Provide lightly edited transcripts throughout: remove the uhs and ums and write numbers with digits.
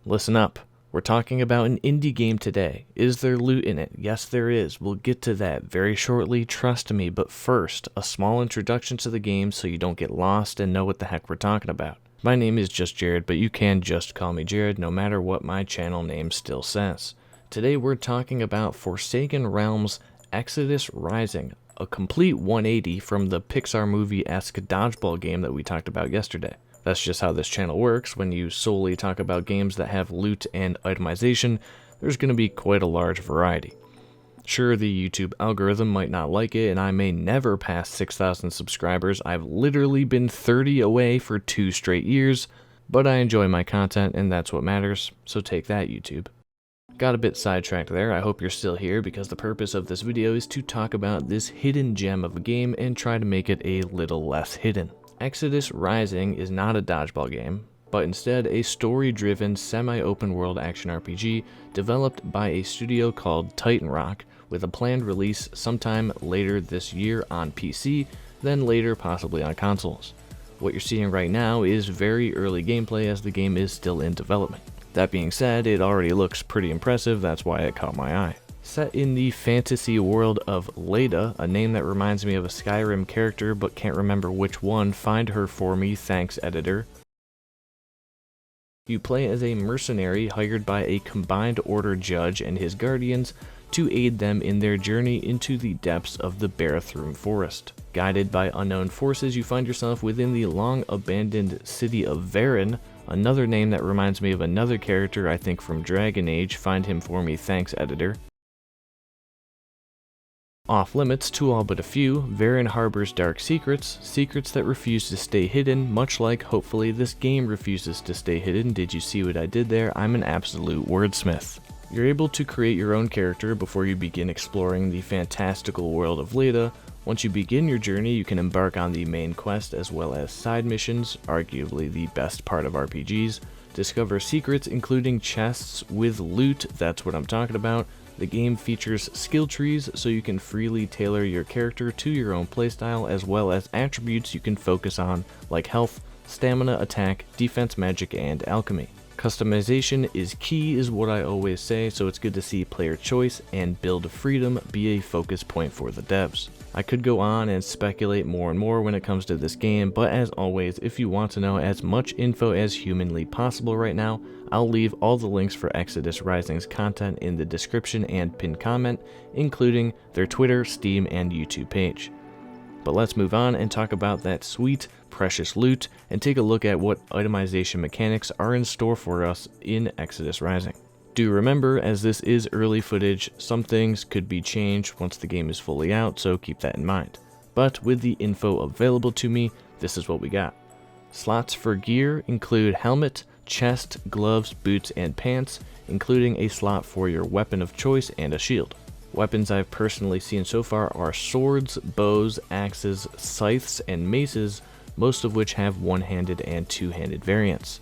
Listen up. We're talking about an indie game today. Is there loot in it? Yes, there is. We'll get to that very shortly, trust me, but first, a small introduction to the game so you don't get lost and know what the heck we're talking about. My name is just Jared, but you can just call me Jared no matter what my channel name still says. Today we're talking about Forsaken Realms Exodus Rising, a complete 180 from the Pixar movie-esque dodgeball game that we talked about yesterday. That's just how this channel works. When you solely talk about games that have loot and itemization, there's going to be quite a large variety. Sure, the YouTube algorithm might not like it, and I may never pass 6,000 subscribers. I've literally been 30 away for 2 straight years, but I enjoy my content, and that's what matters, so take that, YouTube. Got a bit sidetracked there. I hope you're still here, because the purpose of this video is to talk about this hidden gem of a game and try to make it a little less hidden. Exodus Rising is not a dodgeball game, but instead a story-driven, semi-open world action RPG developed by a studio called Titan Rock, with a planned release sometime later this year on PC, then later possibly on consoles. What you're seeing right now is very early gameplay as the game is still in development. That being said, it already looks pretty impressive, that's why it caught my eye. Set in the fantasy world of Leda, a name that reminds me of a Skyrim character but can't remember which one, find her for me, thanks editor. You play as a mercenary hired by a combined order judge and his guardians to aid them in their journey into the depths of the Barathrum forest. Guided by unknown forces, you find yourself within the long-abandoned city of Varen, another name that reminds me of another character I think from Dragon Age, find him for me, thanks editor. Off limits to all but a few, Varen harbors dark secrets, secrets that refuse to stay hidden, much like hopefully this game refuses to stay hidden. Did you see what I did there? I'm an absolute wordsmith. You're able to create your own character before you begin exploring the fantastical world of Leda. Once you begin your journey, you can embark on the main quest as well as side missions, arguably the best part of RPGs. Discover secrets including chests with loot, that's what I'm talking about. The game features skill trees so you can freely tailor your character to your own playstyle, as well as attributes you can focus on like health, stamina, attack, defense, magic, and alchemy. Customization is key is what I always say, so it's good to see player choice and build freedom be a focus point for the devs. I could go on and speculate more and more when it comes to this game, but as always, if you want to know as much info as humanly possible right now, I'll leave all the links for Exodus Rising's content in the description and pinned comment, including their Twitter, Steam, and YouTube page. But let's move on and talk about that sweet, precious loot, and take a look at what itemization mechanics are in store for us in Exodus Rising. Do remember, as this is early footage, some things could be changed once the game is fully out, so keep that in mind. But with the info available to me, this is what we got. Slots for gear include helmet, chest, gloves, boots, and pants, including a slot for your weapon of choice and a shield. Weapons I've personally seen so far are swords, bows, axes, scythes, and maces, most of which have one-handed and two-handed variants.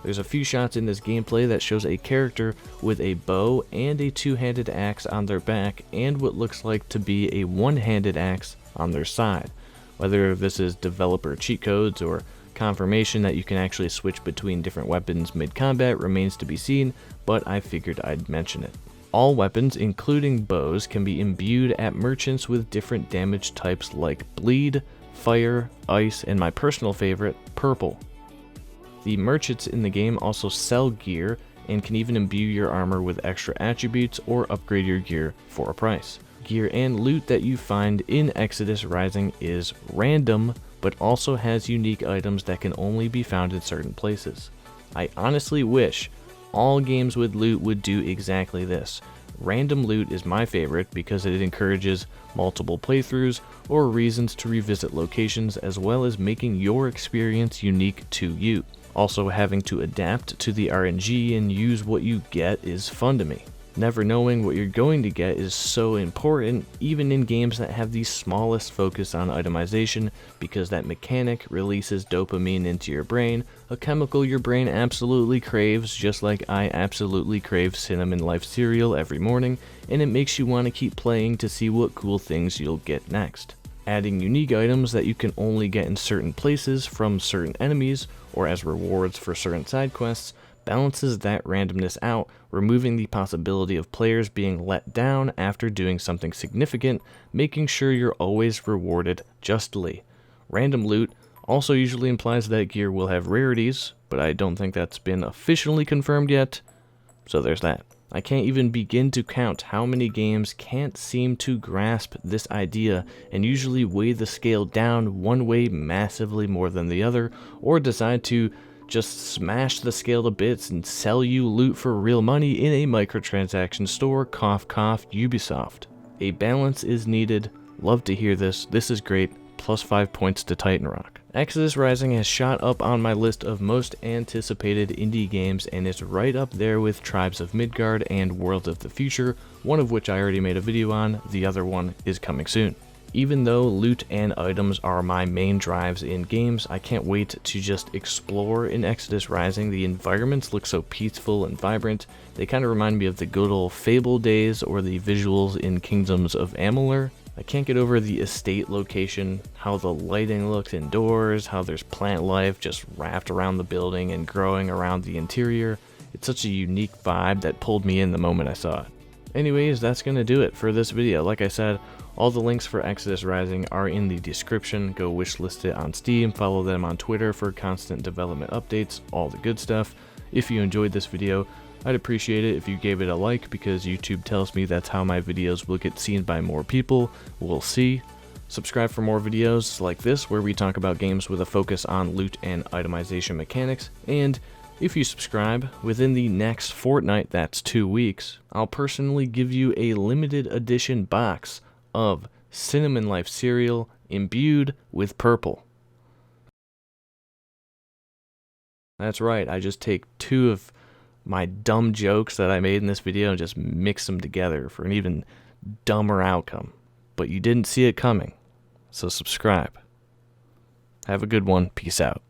There's a few shots in this gameplay that shows a character with a bow and a two-handed axe on their back and what looks like to be a one-handed axe on their side. Whether this is developer cheat codes or confirmation that you can actually switch between different weapons mid-combat remains to be seen, but I figured I'd mention it. All weapons, including bows, can be imbued at merchants with different damage types like bleed, fire, ice, and my personal favorite, purple. The merchants in the game also sell gear and can even imbue your armor with extra attributes or upgrade your gear for a price. Gear and loot that you find in Exodus Rising is random, but also has unique items that can only be found in certain places. I honestly wish all games with loot would do exactly this. Random loot is my favorite because it encourages multiple playthroughs or reasons to revisit locations, as well as making your experience unique to you. Also, having to adapt to the RNG and use what you get is fun to me. Never knowing what you're going to get is so important, even in games that have the smallest focus on itemization, because that mechanic releases dopamine into your brain, a chemical your brain absolutely craves, just like I absolutely crave Cinnamon Life cereal every morning, and it makes you want to keep playing to see what cool things you'll get next. Adding unique items that you can only get in certain places from certain enemies, or as rewards for certain side quests, balances that randomness out, removing the possibility of players being let down after doing something significant, making sure you're always rewarded justly. Random loot also usually implies that gear will have rarities, but I don't think that's been officially confirmed yet, so there's that. I can't even begin to count how many games can't seem to grasp this idea and usually weigh the scale down one way massively more than the other, or decide to just smash the scale to bits and sell you loot for real money in a microtransaction store. Cough cough, Ubisoft. A balance is needed. Love to hear this. This is great. Plus 5 points to Titan Rock. Exodus Rising has shot up on my list of most anticipated indie games and is right up there with Tribes of Midgard and Worlds of the Future, one of which I already made a video on, the other one is coming soon. Even though loot and items are my main drives in games, I can't wait to just explore in Exodus Rising. The environments look so peaceful and vibrant. They kind of remind me of the good old Fable days or the visuals in Kingdoms of Amalur. I can't get over the estate location, how the lighting looks indoors, how there's plant life just wrapped around the building and growing around the interior. It's such a unique vibe that pulled me in the moment I saw it. Anyways, that's going to do it for this video. Like I said, all the links for Exodus Rising are in the description. Go wishlist it on Steam, follow them on Twitter for constant development updates, all the good stuff. If you enjoyed this video, I'd appreciate it if you gave it a like, because YouTube tells me that's how my videos will get seen by more people. We'll see. Subscribe for more videos like this where we talk about games with a focus on loot and itemization mechanics. And if you subscribe, within the next fortnight, that's 2 weeks, I'll personally give you a limited edition box of Cinnamon Life cereal imbued with purple. That's right, I just take 2 of my dumb jokes that I made in this video and just mix them together for an even dumber outcome. But you didn't see it coming, so subscribe. Have a good one. Peace out.